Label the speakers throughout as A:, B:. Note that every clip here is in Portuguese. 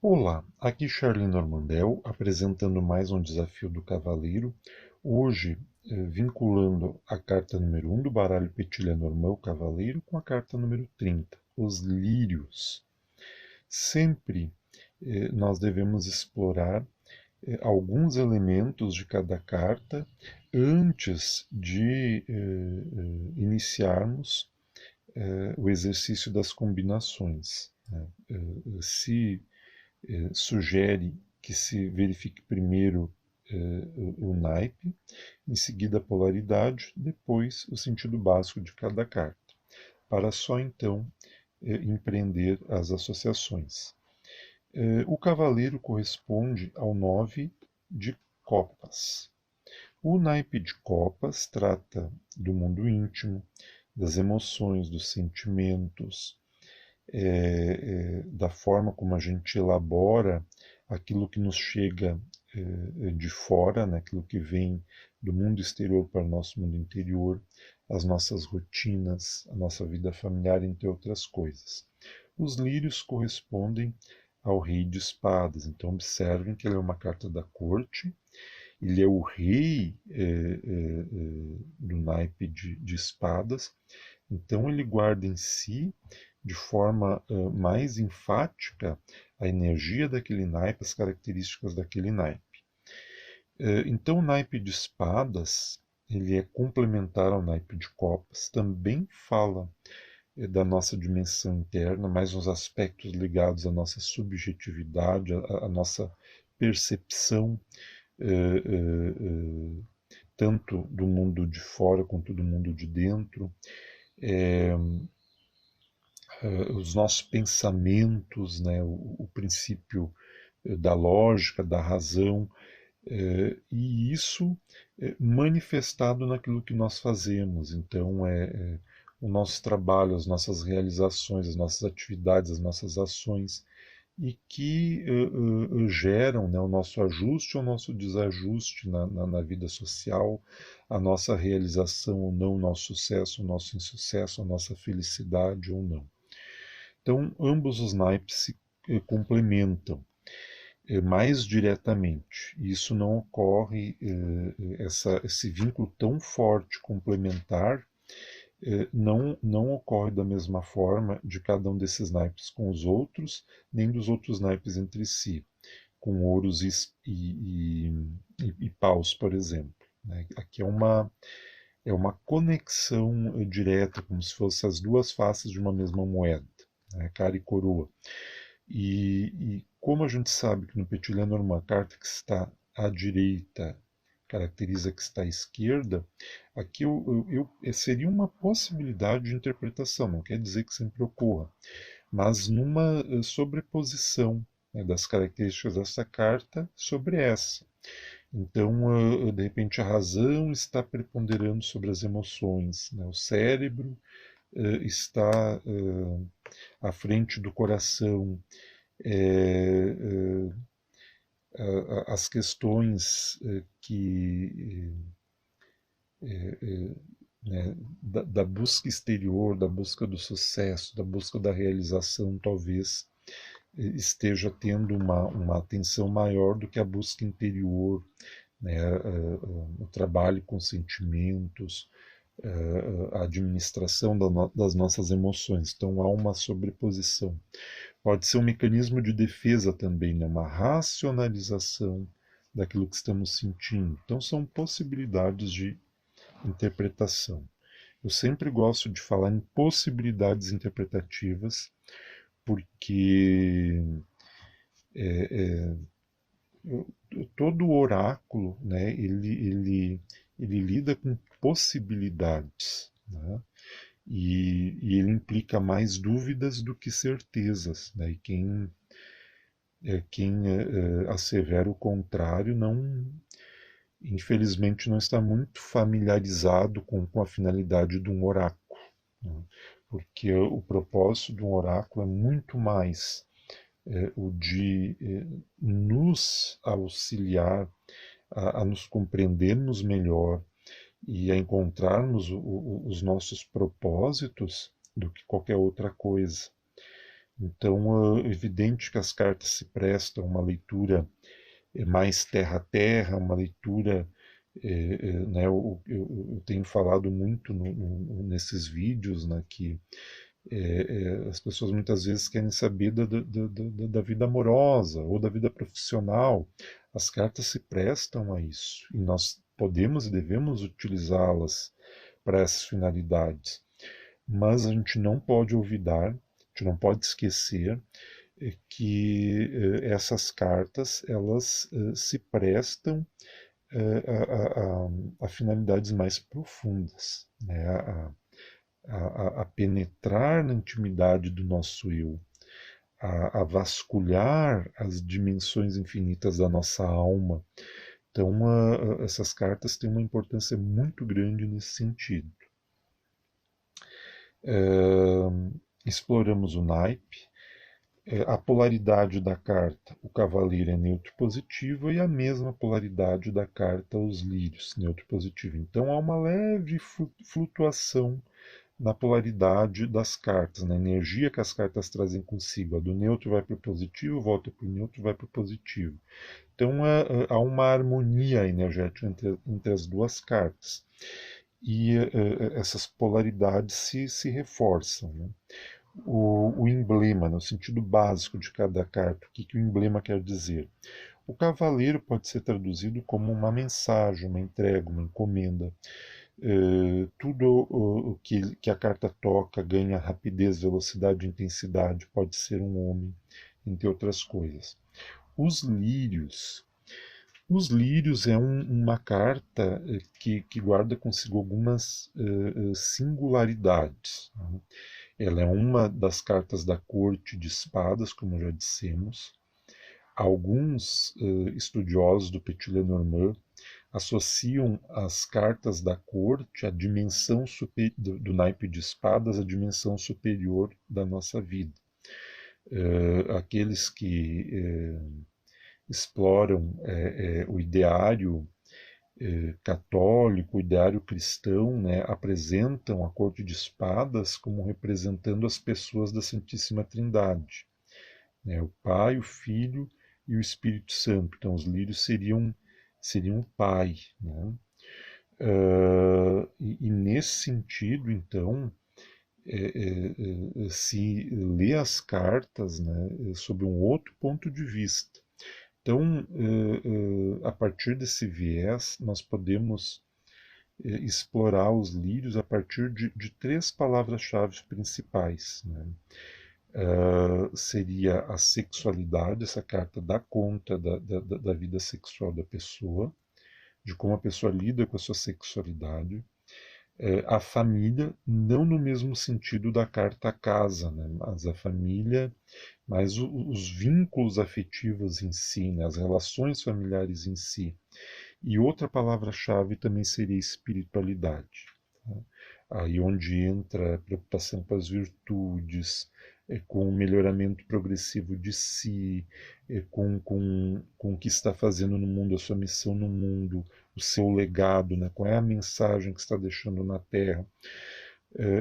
A: Olá, aqui Charlie Normandel, apresentando mais um desafio do Cavaleiro. Hoje, vinculando a carta número 1 do baralho Petit Lenormand, o Cavaleiro, com a carta número 30, os Lírios. Sempre nós devemos explorar alguns elementos de cada carta antes de iniciarmos o exercício das combinações, né? Se sugere que se verifique primeiro o naipe, em seguida a polaridade, depois o sentido básico de cada carta, para só então empreender as associações. O cavaleiro corresponde ao 9 de copas. O naipe de copas trata do mundo íntimo, das emoções, dos sentimentos, da forma como a gente elabora aquilo que nos chega de fora, né, aquilo que vem do mundo exterior para o nosso mundo interior, as nossas rotinas, a nossa vida familiar, entre outras coisas. Os lírios correspondem ao rei de espadas, então observem que ele é uma carta da corte, ele é o rei do naipe de espadas, então ele guarda em si, de forma mais enfática, a energia daquele naipe, as características daquele naipe. Então o naipe de espadas, ele é complementar ao naipe de copas, também fala da nossa dimensão interna, mais uns aspectos ligados à nossa subjetividade, à nossa percepção, tanto do mundo de fora quanto do mundo de dentro, os nossos pensamentos, né, o princípio da lógica, da razão, e isso manifestado naquilo que nós fazemos. Então, o nosso trabalho, as nossas realizações, as nossas atividades, as nossas ações, e que geram, né, o nosso ajuste ou o nosso desajuste na vida social, a nossa realização ou não, o nosso sucesso, o nosso insucesso, a nossa felicidade ou não. Então, ambos os naipes se complementam mais diretamente. Isso não ocorre, esse vínculo tão forte complementar não ocorre da mesma forma de cada um desses naipes com os outros, nem dos outros naipes entre si, com ouros e paus, por exemplo. Né? Aqui é uma conexão direta, como se fossem as duas faces de uma mesma moeda, né? Cara e coroa. E como a gente sabe que no Petit Lenormand, a carta que está à direita caracteriza que está à esquerda, aqui seria uma possibilidade de interpretação, não quer dizer que sempre ocorra, mas numa sobreposição, né, das características dessa carta sobre essa. Então, de repente, a razão está preponderando sobre as emoções, né? O cérebro está à frente do coração. É, as questões né, da busca exterior, da busca do sucesso, da busca da realização, talvez esteja tendo uma atenção maior do que a busca interior, né, o trabalho com sentimentos, a administração das nossas emoções. Então há uma sobreposição. Pode ser um mecanismo de defesa também, né? Uma racionalização daquilo que estamos sentindo. Então são possibilidades de interpretação. Eu sempre gosto de falar em possibilidades interpretativas, porque todo oráculo, né, ele lida com possibilidades, né? E ele implica mais dúvidas do que certezas, né? E quem assevera o contrário infelizmente, não está muito familiarizado com a finalidade de um oráculo, né? Porque o propósito de um oráculo é muito mais o de nos auxiliar a nos compreendermos melhor e a encontrarmos os nossos propósitos do que qualquer outra coisa. Então, é evidente que as cartas se prestam a uma leitura mais terra a terra, uma leitura, né, eu tenho falado muito nesses vídeos, né, que as pessoas muitas vezes querem saber da vida amorosa ou da vida profissional. As cartas se prestam a isso e nós podemos e devemos utilizá-las para essas finalidades, mas a gente não pode olvidar, a gente não pode esquecer que essas cartas elas se prestam a finalidades mais profundas, né? A penetrar na intimidade do nosso eu, a vasculhar as dimensões infinitas da nossa alma. Então, essas cartas têm uma importância muito grande nesse sentido. Exploramos o naipe, a polaridade da carta, o cavaleiro é neutro positivo e a mesma polaridade da carta, os lírios, neutro positivo. Então há uma leve flutuação na polaridade das cartas, na energia que as cartas trazem consigo. A do neutro vai para o positivo, volta para o neutro, vai para o positivo. Então há uma harmonia energética entre as duas cartas. E essas polaridades se reforçam. Né? O emblema, no sentido básico de cada carta, o que o emblema quer dizer? O cavaleiro pode ser traduzido como uma mensagem, uma entrega, uma encomenda. Tudo o que a carta toca ganha rapidez, velocidade, intensidade, pode ser um homem, entre outras coisas. Os lírios. Os lírios é uma carta que guarda consigo algumas singularidades. Né? Ela é uma das cartas da corte de espadas, como já dissemos. Alguns estudiosos do Petit Lenormand associam as cartas da corte à dimensão do naipe de espadas, à dimensão superior da nossa vida. Aqueles que exploram o ideário católico, o ideário cristão, né, apresentam a corte de espadas como representando as pessoas da Santíssima Trindade, né, o Pai, o Filho e o Espírito Santo. Então, os lírios seriam o Pai. Né? E nesse sentido, então, se lê as cartas, né, sob um outro ponto de vista. Então, a partir desse viés, nós podemos explorar os lírios a partir de três palavras-chave principais. Né? Seria a sexualidade, essa carta dá conta da vida sexual da pessoa, de como a pessoa lida com a sua sexualidade. A família, não no mesmo sentido da carta à casa, né? Mas a família, mas os vínculos afetivos em si, né? As relações familiares em si. E outra palavra-chave também seria espiritualidade. Tá? Aí onde entra a preocupação com as virtudes, com o melhoramento progressivo de si, com o que está fazendo no mundo, a sua missão no mundo, o seu legado, né? Qual é a mensagem que está deixando na Terra.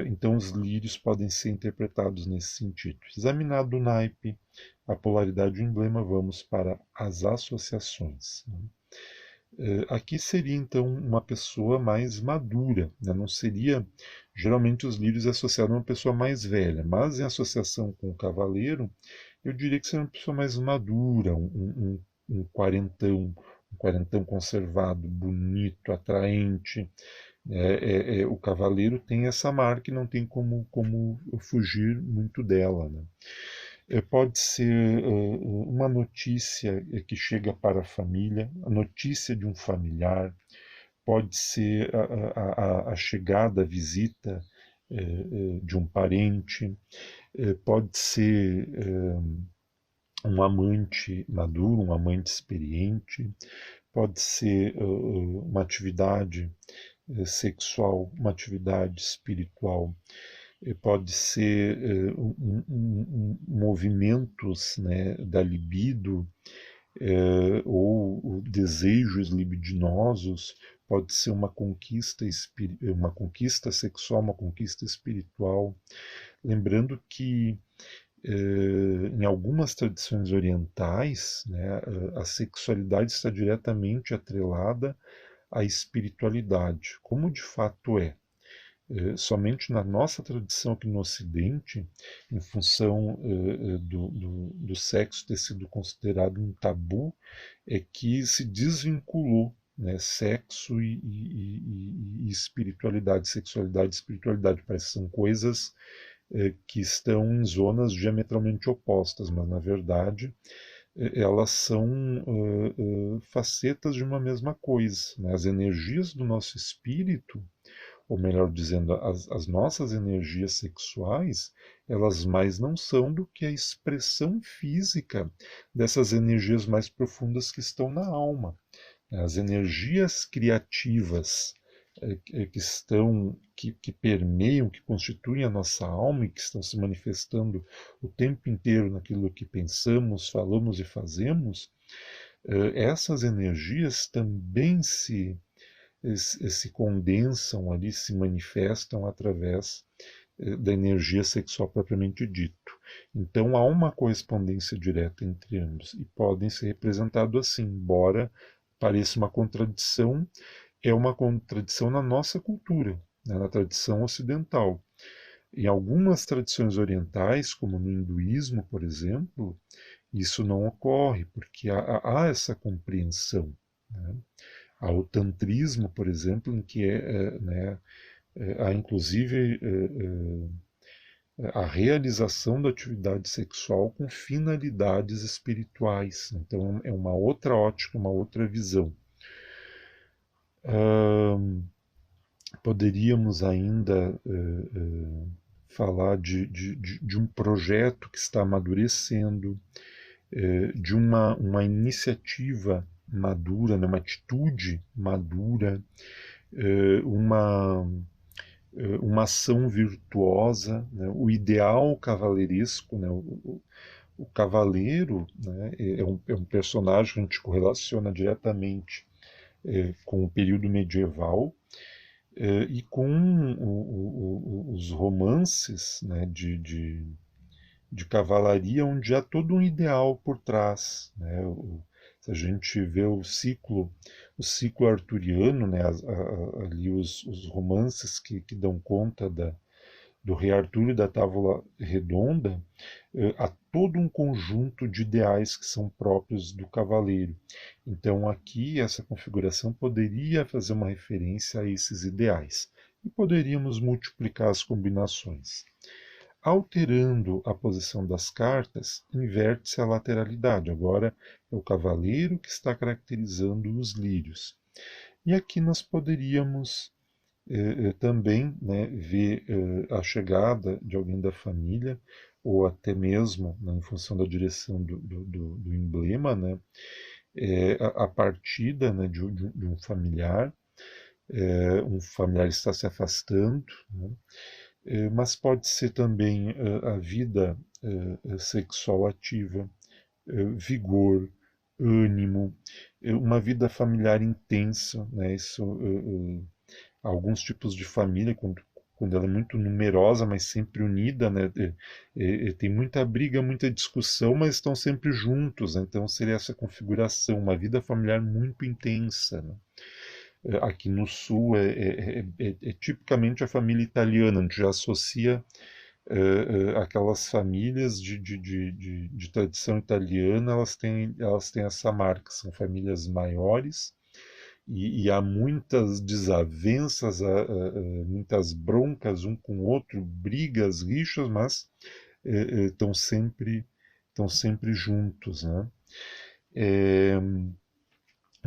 A: Então os lírios podem ser interpretados nesse sentido. Examinado o naipe, a polaridade e o emblema, vamos para as associações. Né? Aqui seria então uma pessoa mais madura, né? Não seria, geralmente os lírios associados a uma pessoa mais velha, mas em associação com o cavaleiro, eu diria que seria uma pessoa mais madura, um quarentão conservado, bonito, atraente. O cavaleiro tem essa marca e não tem como fugir muito dela. Né? Pode ser uma notícia que chega para a família, a notícia de um familiar, pode ser a chegada, a visita de um parente, pode ser um amante maduro, um amante experiente, pode ser uma atividade sexual, uma atividade espiritual, pode ser movimentos, né, da libido ou desejos libidinosos, pode ser uma conquista sexual, uma conquista espiritual. Lembrando que Em algumas tradições orientais, né, a sexualidade está diretamente atrelada à espiritualidade, como de fato é. Somente na nossa tradição aqui no Ocidente, em função do sexo ter sido considerado um tabu, é que se desvinculou, né, sexo e espiritualidade, sexualidade e espiritualidade. Parece que são coisas que estão em zonas diametralmente opostas, mas na verdade elas são facetas de uma mesma coisa, né? As energias do nosso espírito, ou melhor dizendo, as nossas energias sexuais, elas mais não são do que a expressão física dessas energias mais profundas que estão na alma. As energias criativas que permeiam, que constituem a nossa alma e que estão se manifestando o tempo inteiro naquilo que pensamos, falamos e fazemos, essas energias também se condensam ali, se manifestam através da energia sexual propriamente dito. Então há uma correspondência direta entre ambos e podem ser representados assim, embora pareça uma contradição, é uma contradição na nossa cultura, né, na tradição ocidental. Em algumas tradições orientais, como no hinduísmo, por exemplo, isso não ocorre, porque há essa compreensão. Né? Há o tantrismo, por exemplo, em que né, há inclusive a realização da atividade sexual com finalidades espirituais. Então é uma outra ótica, uma outra visão. Poderíamos ainda falar de um projeto que está amadurecendo, de uma iniciativa madura, né, uma atitude madura, uma uma ação virtuosa, né? O ideal cavaleiresco, né? O cavaleiro, né? É um personagem que a gente correlaciona diretamente com o período medieval e com os romances, né? De cavalaria, onde há todo um ideal por trás, né? Se a gente vê o ciclo arturiano, né? Ali os romances que dão conta do Rei Arthur e da Távola Redonda, há todo um conjunto de ideais que são próprios do cavaleiro. Então aqui essa configuração poderia fazer uma referência a esses ideais e poderíamos multiplicar as combinações. Alterando a posição das cartas, inverte-se a lateralidade. Agora é o cavaleiro que está caracterizando os lírios. E aqui nós poderíamos também, né, ver a chegada de alguém da família, ou até mesmo, né, em função da direção do emblema, né, a partida, né, de um familiar está se afastando, né, mas pode ser também a vida sexual ativa, vigor, ânimo, uma vida familiar intensa, né? Isso, alguns tipos de família, quando ela é muito numerosa, mas sempre unida, né? Tem muita briga, muita discussão, mas estão sempre juntos, né? Então seria essa configuração, uma vida familiar muito intensa, né? Aqui no Sul é tipicamente a família italiana, a gente já associa aquelas famílias de tradição italiana, elas têm essa marca, são famílias maiores e há muitas desavenças, muitas broncas um com o outro, brigas, rixas, mas estão sempre juntos, né? É,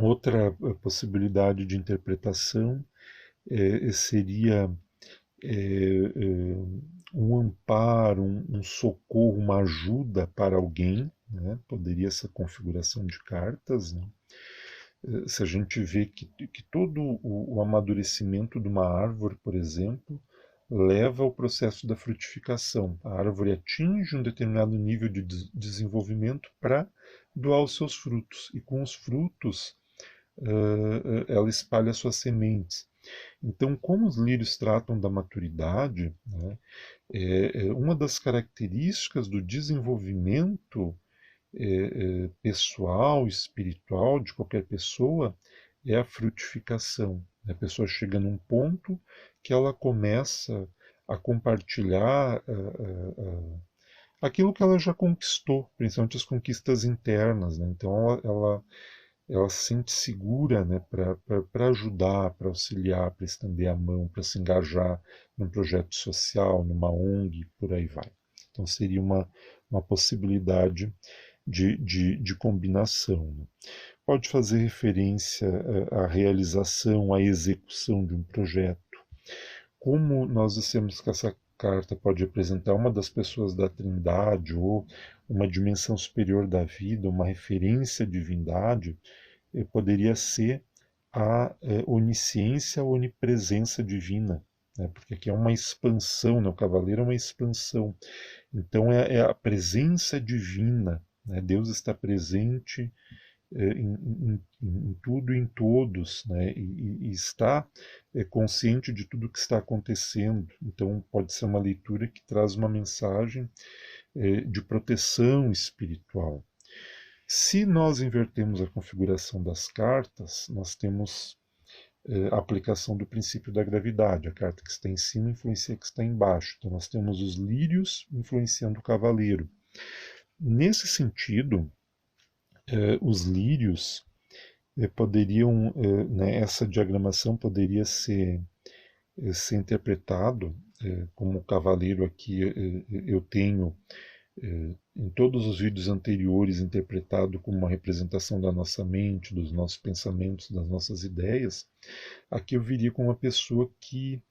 A: outra possibilidade de interpretação seria um amparo, um socorro, uma ajuda para alguém, né? Poderia essa configuração de cartas, né? Se a gente vê que todo o amadurecimento de uma árvore, por exemplo, leva ao processo da frutificação. A árvore atinge um determinado nível de desenvolvimento para doar os seus frutos, e com os frutos ela espalha suas sementes. Então, como os lírios tratam da maturidade, né, uma das características do desenvolvimento pessoal, espiritual de qualquer pessoa é a frutificação. A pessoa chega num ponto que ela começa a compartilhar aquilo que ela já conquistou, principalmente as conquistas internas, né? Então ela se sente segura, né, para ajudar, para auxiliar, para estender a mão, para se engajar num projeto social, numa ONG, por aí vai. Então seria uma possibilidade de combinação, né? Pode fazer referência à realização, à execução de um projeto. Como nós dissemos que essa carta pode representar uma das pessoas da Trindade ou uma dimensão superior da vida, uma referência à divindade, poderia ser a onisciência, a onipresença divina, né? Porque aqui é uma expansão, né? O cavaleiro é uma expansão. Então é a presença divina, né? Deus está presente em tudo e em todos, né? E está consciente de tudo que está acontecendo. Então pode ser uma leitura que traz uma mensagem de proteção espiritual. Se nós invertemos a configuração das cartas, nós temos a aplicação do princípio da gravidade. A carta que está em cima influencia a que está embaixo. Então nós temos os lírios influenciando o cavaleiro. Nesse sentido, os lírios poderiam, né, essa diagramação poderia ser interpretado como o cavaleiro aqui eu tenho em todos os vídeos anteriores interpretado como uma representação da nossa mente, dos nossos pensamentos, das nossas ideias. Aqui eu viria com uma pessoa que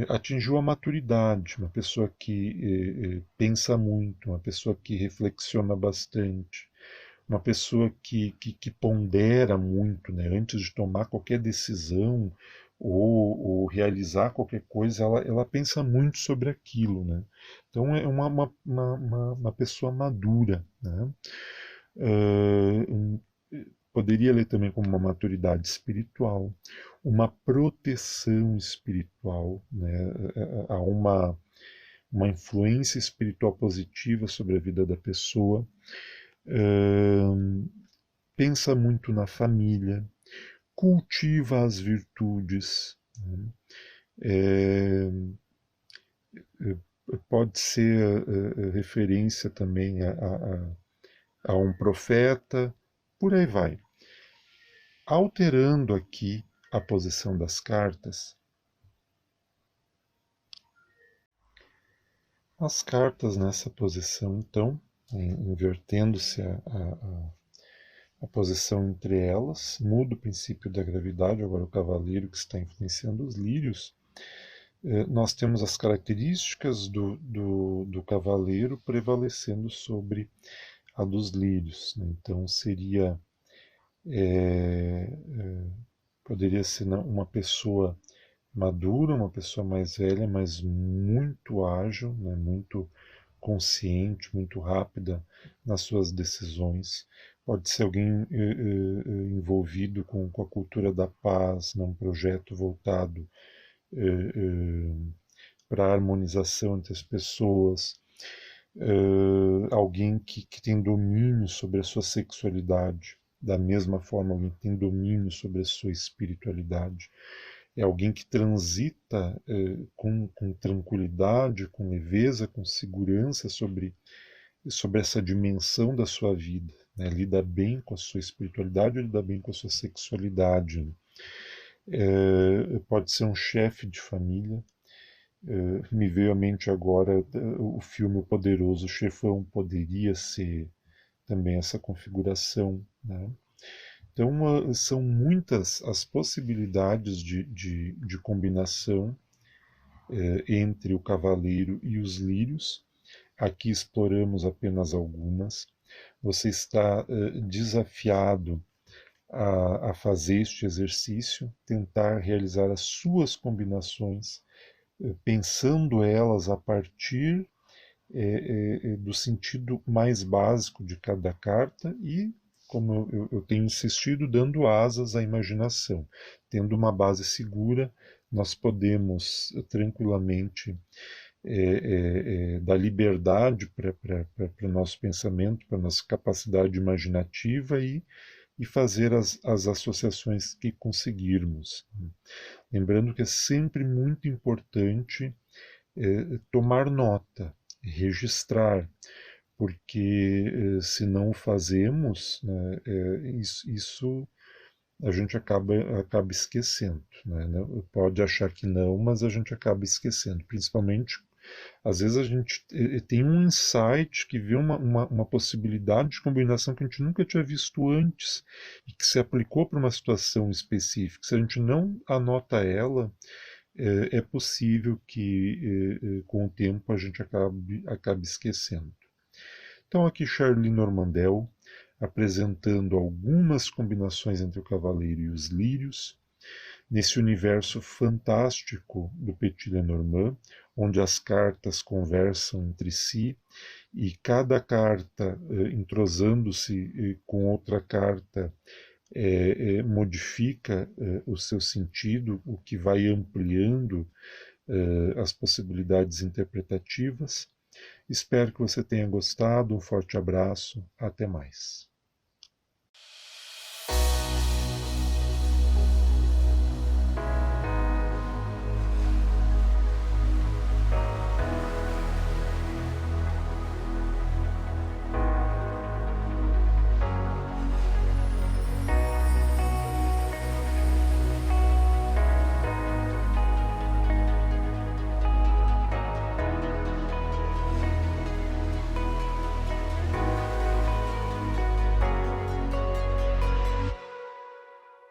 A: atingiu a maturidade, uma pessoa que pensa muito, uma pessoa que reflexiona bastante, uma pessoa que pondera muito, né? Antes de tomar qualquer decisão ou realizar qualquer coisa, ela pensa muito sobre aquilo, né? Então é uma pessoa madura, né? Uh, Poderia ler também como uma maturidade espiritual, uma proteção espiritual, né? Há uma influência espiritual positiva sobre a vida da pessoa. Uh, Pensa muito na família, cultiva as virtudes, né? É, pode ser referência também a um profeta, por aí vai. Alterando aqui a posição das cartas, as cartas nessa posição, então, invertendo-se a posição entre elas, muda o princípio da gravidade, agora o cavaleiro que está influenciando os lírios. Nós temos as características do cavaleiro prevalecendo sobre a dos lírios, né? Então poderia ser uma pessoa madura, uma pessoa mais velha, mas muito ágil, né? Muito consciente, muito rápida nas suas decisões. Pode ser alguém envolvido com a cultura da paz, num projeto voltado para a harmonização entre as pessoas, alguém que tem domínio sobre a sua sexualidade, da mesma forma alguém que tem domínio sobre a sua espiritualidade, é alguém que transita com tranquilidade, com leveza, com segurança sobre essa dimensão da sua vida, né? Lida bem com a sua espiritualidade, lida bem com a sua sexualidade, né? Pode ser um chefe de família. Me veio à mente agora o filme O Poderoso Chefão, poderia ser também essa configuração, né? Então, são muitas as possibilidades de combinação entre o cavaleiro e os lírios. Aqui exploramos apenas algumas. Você está desafiado a fazer este exercício, tentar realizar as suas combinações, pensando elas a partir do sentido mais básico de cada carta e como eu tenho insistido, dando asas à imaginação. Tendo uma base segura, nós podemos tranquilamente dar liberdade para o nosso pensamento, para a nossa capacidade imaginativa e fazer as associações que conseguirmos. Lembrando que é sempre muito importante tomar nota, registrar, porque se não o fazemos, né, isso a gente acaba esquecendo. Né? Pode achar que não, mas a gente acaba esquecendo. Principalmente, às vezes a gente tem um insight que vê uma possibilidade de combinação que a gente nunca tinha visto antes e que se aplicou para uma situação específica. Se a gente não anota ela, é possível que com o tempo a gente acabe esquecendo. Então aqui Charlie Normandel apresentando algumas combinações entre o cavaleiro e os lírios, nesse universo fantástico do Petit Lenormand, onde as cartas conversam entre si e cada carta, entrosando-se com outra carta, modifica o seu sentido, o que vai ampliando as possibilidades interpretativas. Espero que você tenha gostado. Um forte abraço. Até mais.